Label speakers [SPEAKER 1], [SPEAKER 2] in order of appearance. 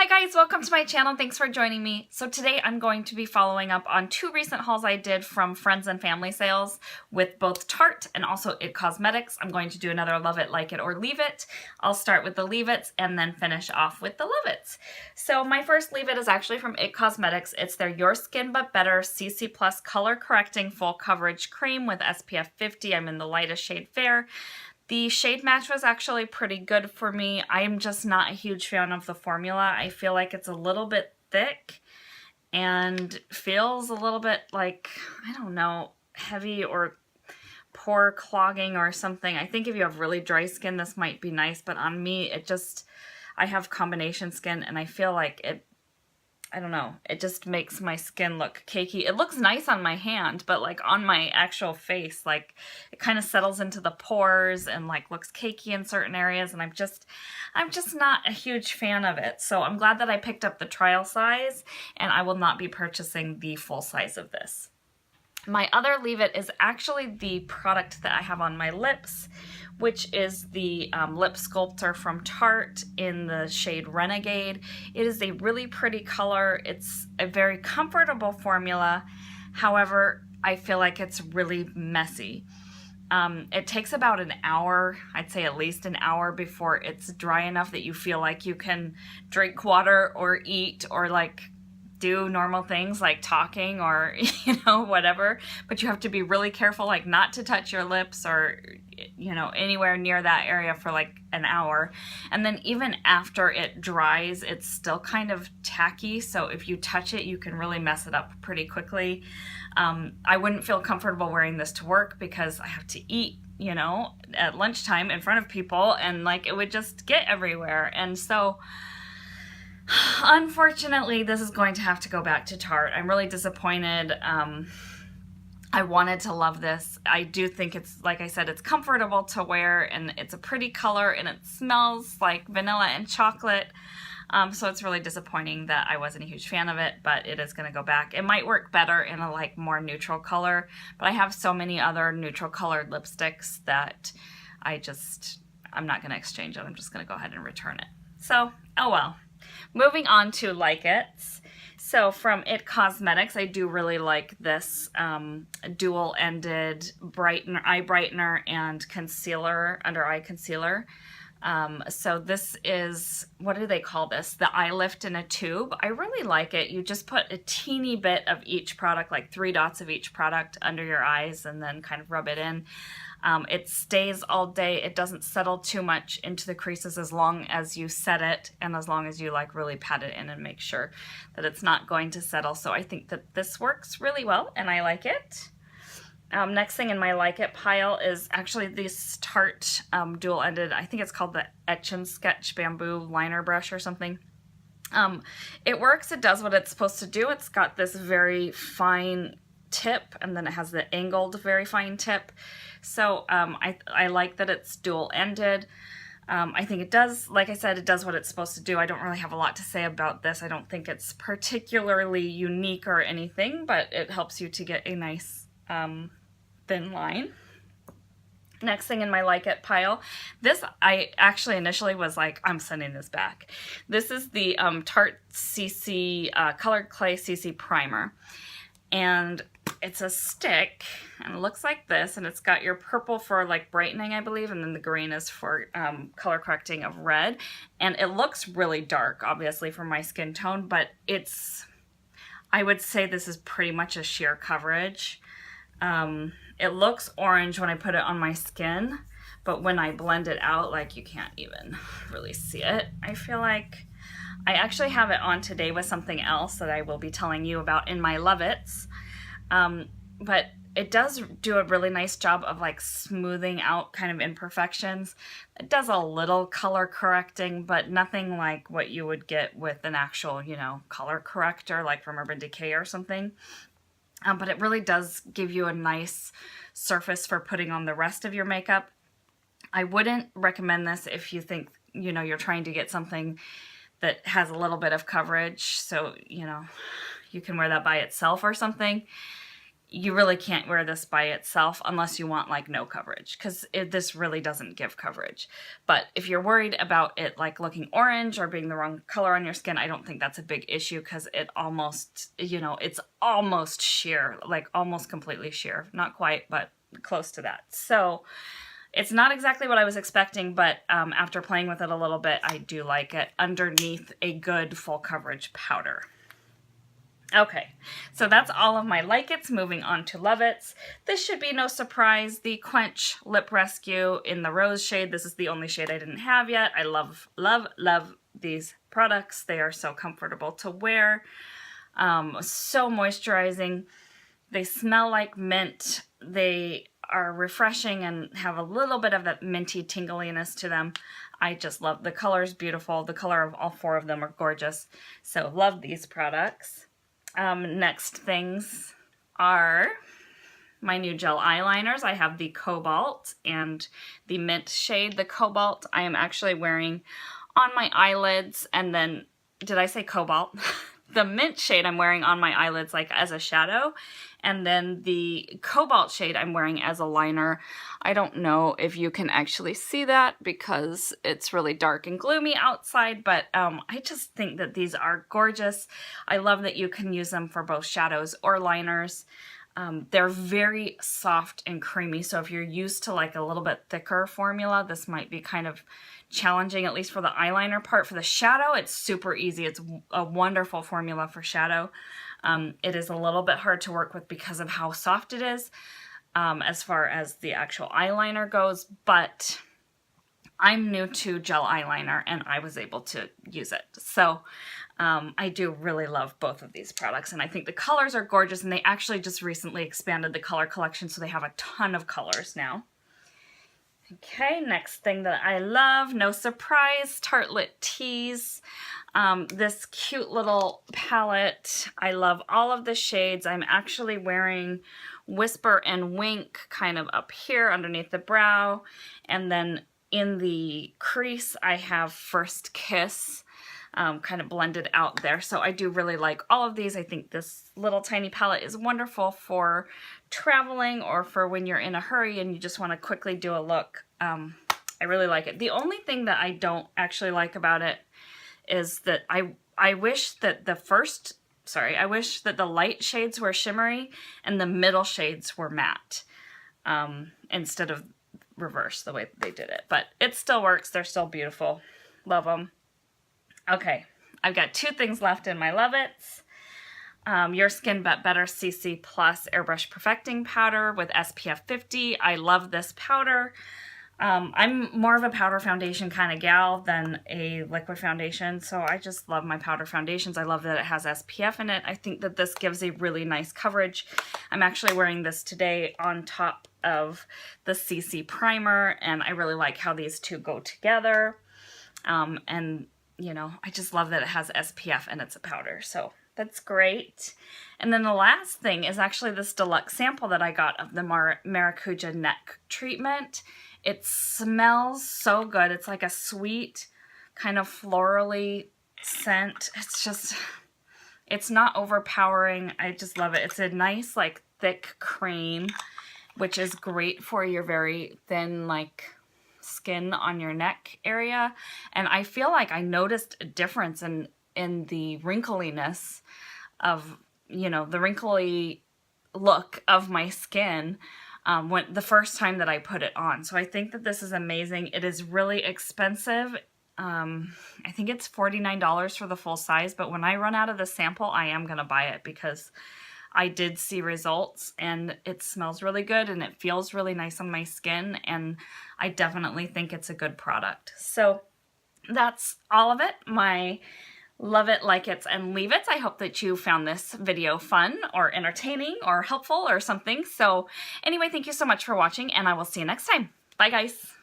[SPEAKER 1] Hi guys, welcome to my channel. Thanks for joining me. So today I'm going to be following up on two recent hauls I did from friends and family sales with both Tarte and also It Cosmetics. I'm going to do another Love It, Like It, or Leave It. I'll start with the Leave It's and then finish off with the Love It's. So my first Leave It is actually from It Cosmetics. It's their Your Skin But Better CC Plus Color Correcting Full Coverage Cream with SPF 50. I'm in the lightest shade Fair. The shade match was actually pretty good for me. I'm just not a huge fan of the formula. I feel like it's a little bit thick and feels a little bit like, I don't know, heavy or pore clogging or something. I think if you have really dry skin, this might be nice, but on me, I have combination skin and I feel like I don't know, it just makes my skin look cakey. It looks nice on my hand, but like on my actual face, like it kind of settles into the pores and like looks cakey in certain areas, and I'm just not a huge fan of it. So I'm glad that I picked up the trial size, and I will not be purchasing the full size of this. My other Leave It is actually the product that I have on my lips, which is the Lip Sculptor from Tarte in the shade Renegade. It is a really pretty color. It's a very comfortable formula. However, I feel like it's really messy. It takes about an hour, I'd say at least an hour, before it's dry enough that you feel like you can drink water or eat or like do normal things like talking or, you know, whatever, but you have to be really careful, like not to touch your lips or, you know, anywhere near that area for like an hour. And then even after it dries, it's still kind of tacky. So if you touch it, you can really mess it up pretty quickly. I wouldn't feel comfortable wearing this to work because I have to eat, you know, at lunchtime in front of people, and like it would just get everywhere. And so unfortunately, this is going to have to go back to Tarte. I'm really disappointed. I wanted to love this. I do think it's, like I said, it's comfortable to wear, and it's a pretty color, and it smells like vanilla and chocolate. So it's really disappointing that I wasn't a huge fan of it, but it is going to go back. It might work better in a like more neutral color, but I have so many other neutral colored lipsticks that I'm not going to exchange it. I'm just going to go ahead and return it. So, oh well. Moving on to Like It's. So from It Cosmetics, I do really like this dual-ended eye brightener and concealer, under eye concealer. So this is, what do they call this? The Eyelift in a tube. I really like it. You just put a teeny bit of each product, like 3 dots of each product under your eyes, and then kind of rub it in. It stays all day. It doesn't settle too much into the creases as long as you set it and as long as you like really pat it in and make sure that it's not going to settle. So I think that this works really well and I like it. Next thing in my Like It pile is actually this Tarte dual-ended, I think it's called the Etch and Sketch Bamboo Liner Brush or something. It works. It does what it's supposed to do. It's got this very fine tip, and then it has the angled very fine tip. So I like that it's dual-ended. I think it does, like I said, it does what it's supposed to do. I don't really have a lot to say about this. I don't think it's particularly unique or anything, but it helps you to get a nice thin line. Next thing in my Like It pile, this I actually initially was like, I'm sending this back. This is the Tarte CC Colored Clay CC Primer. And it's a stick, and it looks like this, and it's got your purple for like brightening, I believe, and then the green is for color correcting of red. And it looks really dark, obviously, for my skin tone, but I would say this is pretty much a sheer coverage. It looks orange when I put it on my skin, but when I blend it out, like, you can't even really see it. I feel like I actually have it on today with something else that I will be telling you about in my Love It's. But it does do a really nice job of like smoothing out kind of imperfections. It does a little color correcting, but nothing like what you would get with an actual, you know, color corrector like from Urban Decay or something. But it really does give you a nice surface for putting on the rest of your makeup. I wouldn't recommend this if you think, you know, you're trying to get something that has a little bit of coverage, so, you know, you can wear that by itself or something. you really can't wear this by itself unless you want like no coverage, because this really doesn't give coverage. But if you're worried about it like looking orange or being the wrong color on your skin, I don't think that's a big issue, because it almost, you know, it's almost sheer, like almost completely sheer. Not quite, but close to that. So it's not exactly what I was expecting, but after playing with it a little bit, I do like it underneath a good full coverage powder. Okay, so that's all of my like it's. Moving on to love it's. This should be no surprise, the Quench Lip Rescue in the rose shade. This is the only shade I didn't have yet. I love, love, love these products. They are so comfortable to wear, so moisturizing. They smell like mint. They are refreshing and have a little bit of that minty tingliness to them. I just love the color's beautiful. The color of all four of them are gorgeous. So love these products. Next things are my new gel eyeliners. I have the Cobalt and the Mint shade. The Cobalt I am actually wearing on my eyelids, and then, did I say Cobalt? The Mint shade I'm wearing on my eyelids like as a shadow, and then the Cobalt shade I'm wearing as a liner. I don't know if you can actually see that because it's really dark and gloomy outside, but I just think that these are gorgeous. I love that you can use them for both shadows or liners. They're very soft and creamy, so if you're used to like a little bit thicker formula, this might be kind of challenging, at least for the eyeliner part. For the shadow, it's super easy. It's a wonderful formula for shadow. It is a little bit hard to work with because of how soft it is as far as the actual eyeliner goes, but I'm new to gel eyeliner and I was able to use it. So I do really love both of these products, and I think the colors are gorgeous, and they actually just recently expanded the color collection, so they have a ton of colors now. Okay, next thing that I love, no surprise, Tartelette Tease. This cute little palette. I love all of the shades. I'm actually wearing Whisper and Wink kind of up here underneath the brow, and then in the crease I have First Kiss kind of blended out there. So I do really like all of these. I think this little tiny palette is wonderful for traveling or for when you're in a hurry and you just want to quickly do a look. I really like it. The only thing that I don't actually like about it is that I wish that I wish that the light shades were shimmery and the middle shades were matte instead of reverse the way they did it. But it still works. They're still beautiful. Love them. Okay, I've got two things left in my Love It's. Your Skin But Better CC Plus Airbrush Perfecting Powder with SPF 50. I love this powder. I'm more of a powder foundation kind of gal than a liquid foundation, so I just love my powder foundations. I love that it has SPF in it. I think that this gives a really nice coverage. I'm actually wearing this today on top of the CC Primer, and I really like how these two go together. And you know, I just love that it has SPF and it's a powder, so that's great. And then the last thing is actually this deluxe sample that I got of the Maracuja neck treatment. It smells so good. It's like a sweet kind of florally scent. It's not overpowering. I just love it. It's a nice like thick cream, which is great for your very thin like skin on your neck area. And I feel like I noticed a difference in the wrinkliness of, you know, the wrinkly look of my skin when the first time that I put it on. So I think that this is amazing. It is really expensive. I think it's $49 for the full size, but when I run out of the sample, I am going to buy it because I did see results and it smells really good and it feels really nice on my skin, and I definitely think it's a good product. So that's all of it. My love it, like it's, and leave it. I hope that you found this video fun or entertaining or helpful or something. So anyway, thank you so much for watching, and I will see you next time. Bye guys.